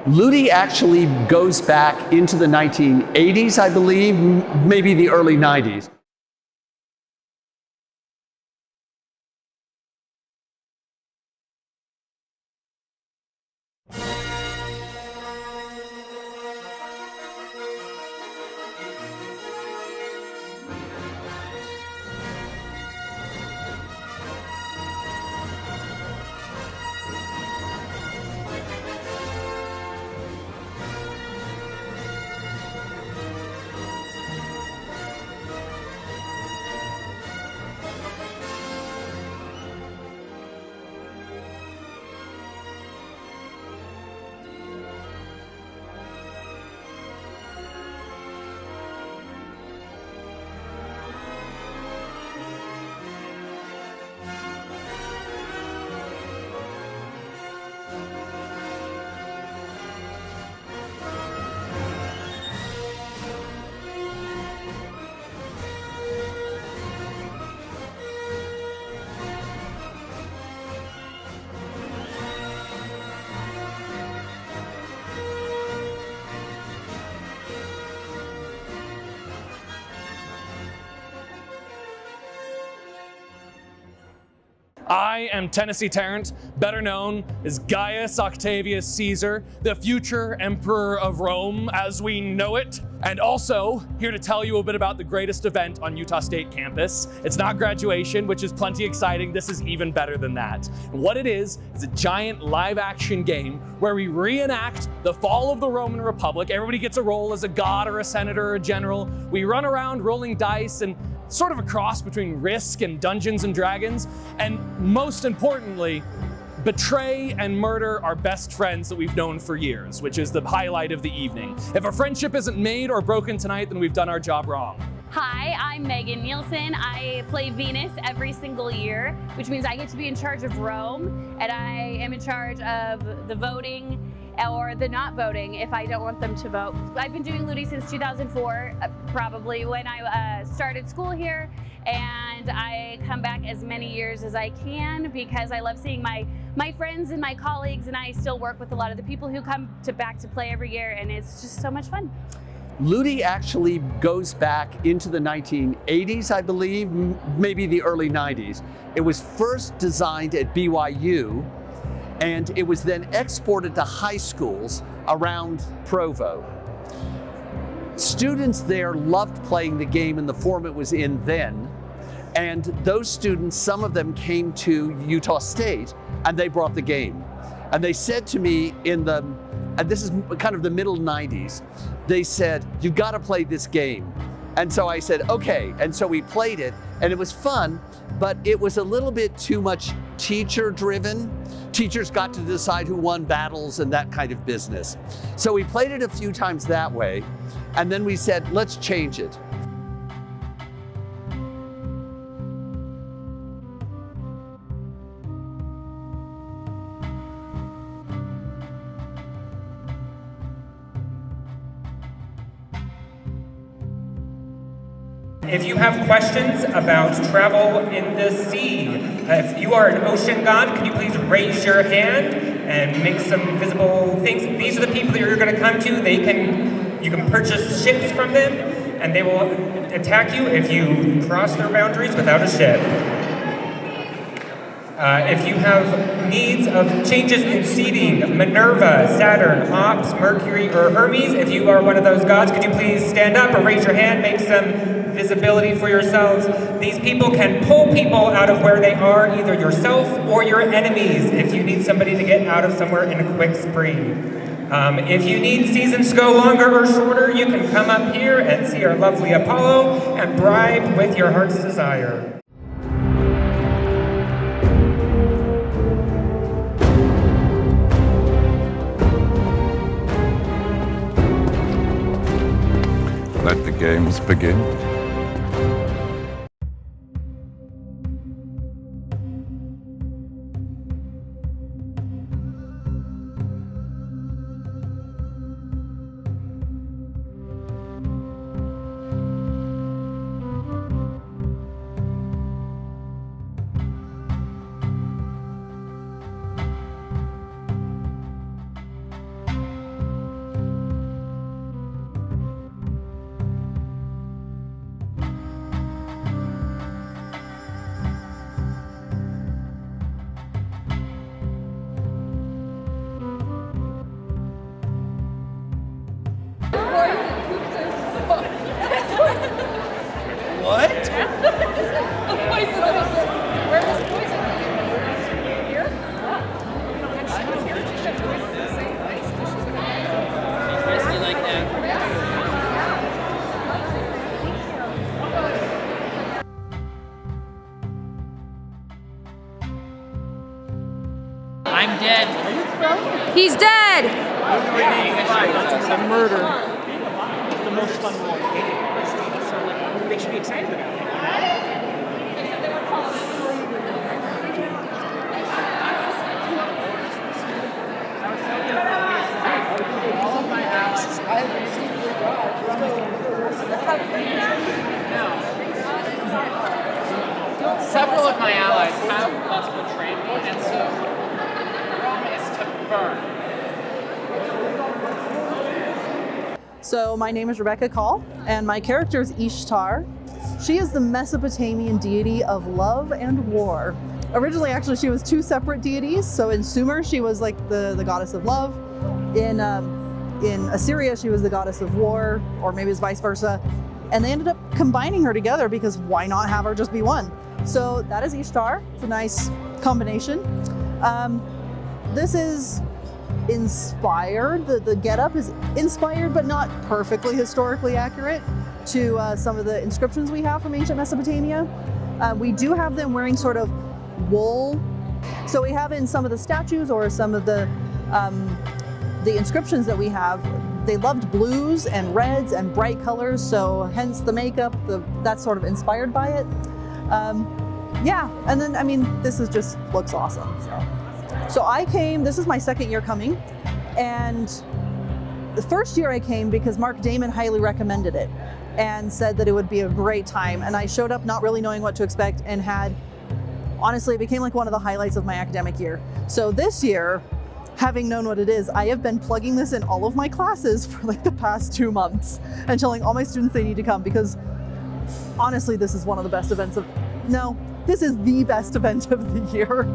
Ludi actually goes back into the 1980s, I believe, maybe the early 90s. I am Tennessee Tarrant, better known as Gaius Octavius Caesar, the future Emperor of Rome as we know it, and also here to tell you a bit about the greatest event on Utah State campus. It's not graduation, which is plenty exciting. This is even better than that. And what it is a giant live-action game where we reenact the fall of the Roman Republic. Everybody gets a role as a god or a senator or a general. We run around rolling dice and sort of a cross between Risk and Dungeons and Dragons, and most importantly, betray and murder our best friends that we've known for years, which is the highlight of the evening. If a friendship isn't made or broken tonight, then we've done our job wrong. Hi, I'm Megan Nielsen. I play Venus every single year, which means I get to be in charge of Rome, and I am in charge of the voting or the not voting if I don't want them to vote. I've been doing Ludi since 2004, probably when I started school here, and I come back as many years as I can because I love seeing my friends and my colleagues, and I still work with a lot of the people who come back to play every year, and it's just so much fun. Ludi actually goes back into the 1980s, I believe, maybe the early 90s. It was first designed at BYU, and it was then exported to high schools around Provo. Students there loved playing the game in the form it was in then, and those students, some of them came to Utah State, and they brought the game. And they said to me and this is kind of the middle 90s, they said, "You've got to play this game." And so I said, okay. And so we played it, and it was fun, but it was a little bit too much teacher driven. Teachers got to decide who won battles and that kind of business. So we played it a few times that way, and then we said, let's change it. If you have questions about travel in the sea, if you are an ocean god, can you please raise your hand and make some visible things? These are the people that you're going to come to. You can purchase ships from them, and they will attack you if you cross their boundaries without a ship. If you have needs of changes in seating, Minerva, Saturn, Ops, Mercury, or Hermes, if you are one of those gods, could you please stand up or raise your hand, make some visibility for yourselves. These people can pull people out of where they are, either yourself or your enemies, if you need somebody to get out of somewhere in a quick spree. If you need seasons to go longer or shorter, you can come up here and see our lovely Apollo and bribe with your heart's desire. Let the games begin. Where was poison? Here? Basically like that. I'm dead. He's dead! It's a murder. The most fun role in the game. So like, they should be excited about it. Several of my allies have thus betrayed me, and so Rome is to burn. So my name is Rebecca Call, and my character is Ishtar. She is the Mesopotamian deity of love and war. Originally, actually, she was two separate deities. So in Sumer, she was like the goddess of love. In Assyria, she was the goddess of war, or maybe it's vice versa. And they ended up combining her together because why not have her just be one? So that is Ishtar. It's a nice combination. This is inspired, the getup is inspired but not perfectly historically accurate to some of the inscriptions we have from ancient Mesopotamia. We do have them wearing sort of wool. So we have in some of the statues or some of the inscriptions that we have, they loved blues and reds and bright colors, so hence the makeup, that's sort of inspired by it. Yeah, and then, I mean, this is just looks awesome. So I came, this is my second year coming, and the first year I came because Mark Damon highly recommended it and said that it would be a great time. And I showed up not really knowing what to expect and had, honestly, it became like one of the highlights of my academic year. So this year, having known what it is, I have been plugging this in all of my classes for like the past 2 months and telling all my students they need to come because honestly, this is one of the best events this is the best event of the year.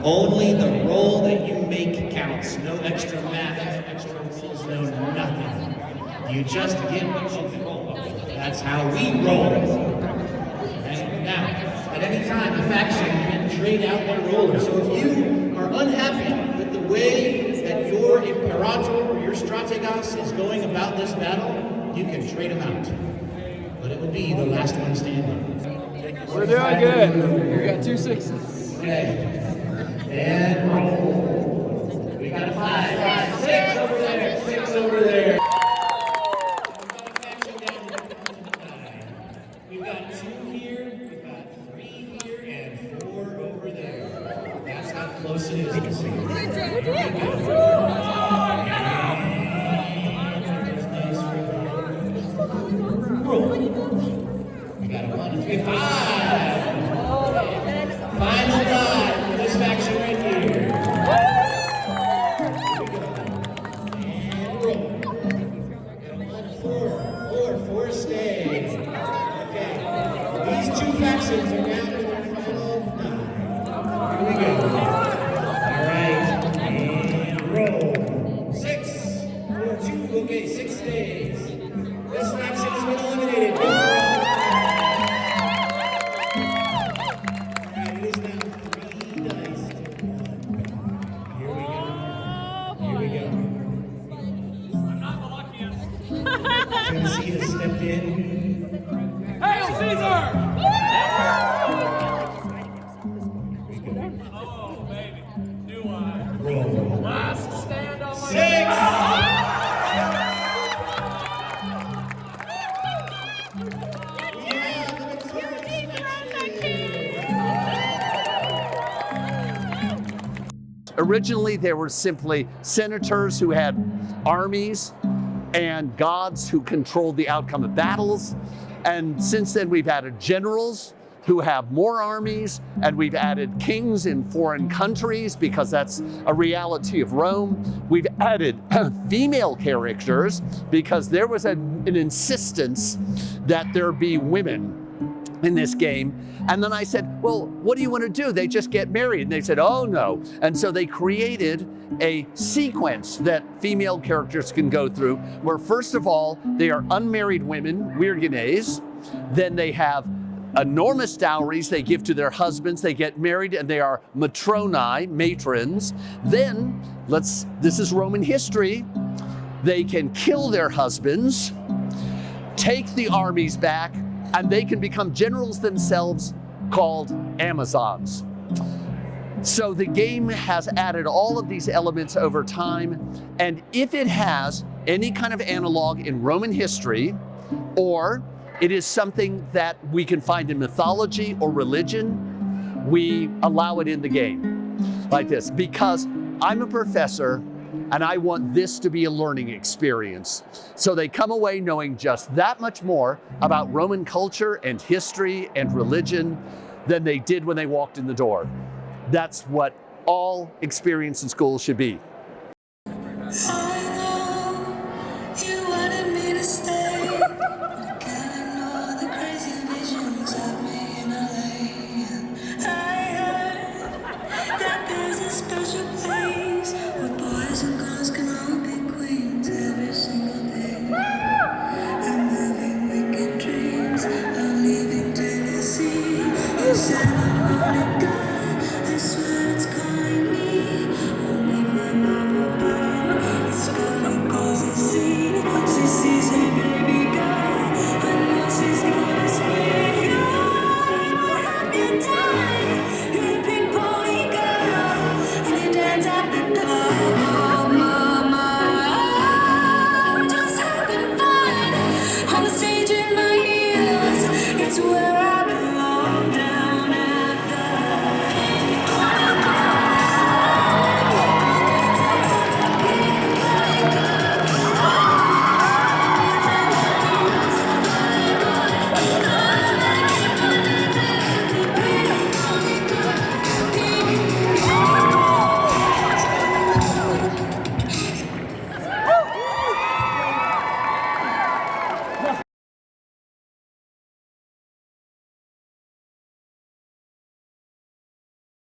Only the roll that you make counts. No extra math, extra rules, no nothing. You just get what you can roll. That's how we roll. Okay? Now, at any time, the faction can trade out their rollers. So if you are unhappy with the way that your Imperator or your Strategos is going about this battle, you can trade them out. But it will be the last one standing. We're doing good. We got 2 6s. Okay. And roll. We got a 5, 6 over there, 6 over there. We've got 2 here, we've got 3 here, and 4 over there. That's how close it is. You can see. Roll. We got a 1, 2, 3, 5. Final die for this faction right here. And roll. 4 stays. Okay. These 2 factions are down to their final 9. Here we go. Alright. And roll. 6. 4, 2. Okay, 6 stays. This faction has been eliminated. Tennessee has stepped in. Hail Caesar! Oh, baby, do I? Roll. Last stand on my 6! Originally, there were simply senators who had armies and gods who controlled the outcome of battles. And since then, we've added generals who have more armies, and we've added kings in foreign countries because that's a reality of Rome. We've added female characters because there was an insistence that there be women in this game. And then I said, well, what do you want to do? They just get married. And they said, oh no. And so they created a sequence that female characters can go through where first of all, they are unmarried women, Wirgenes. Then they have enormous dowries they give to their husbands. They get married and they are matroni, matrons. Then, this is Roman history. They can kill their husbands, take the armies back, and they can become generals themselves called Amazons. So the game has added all of these elements over time, and if it has any kind of analog in Roman history, or it is something that we can find in mythology or religion, we allow it in the game like this, because I'm a professor and I want this to be a learning experience. So they come away knowing just that much more about Roman culture and history and religion than they did when they walked in the door. That's what all experience in school should be. It's where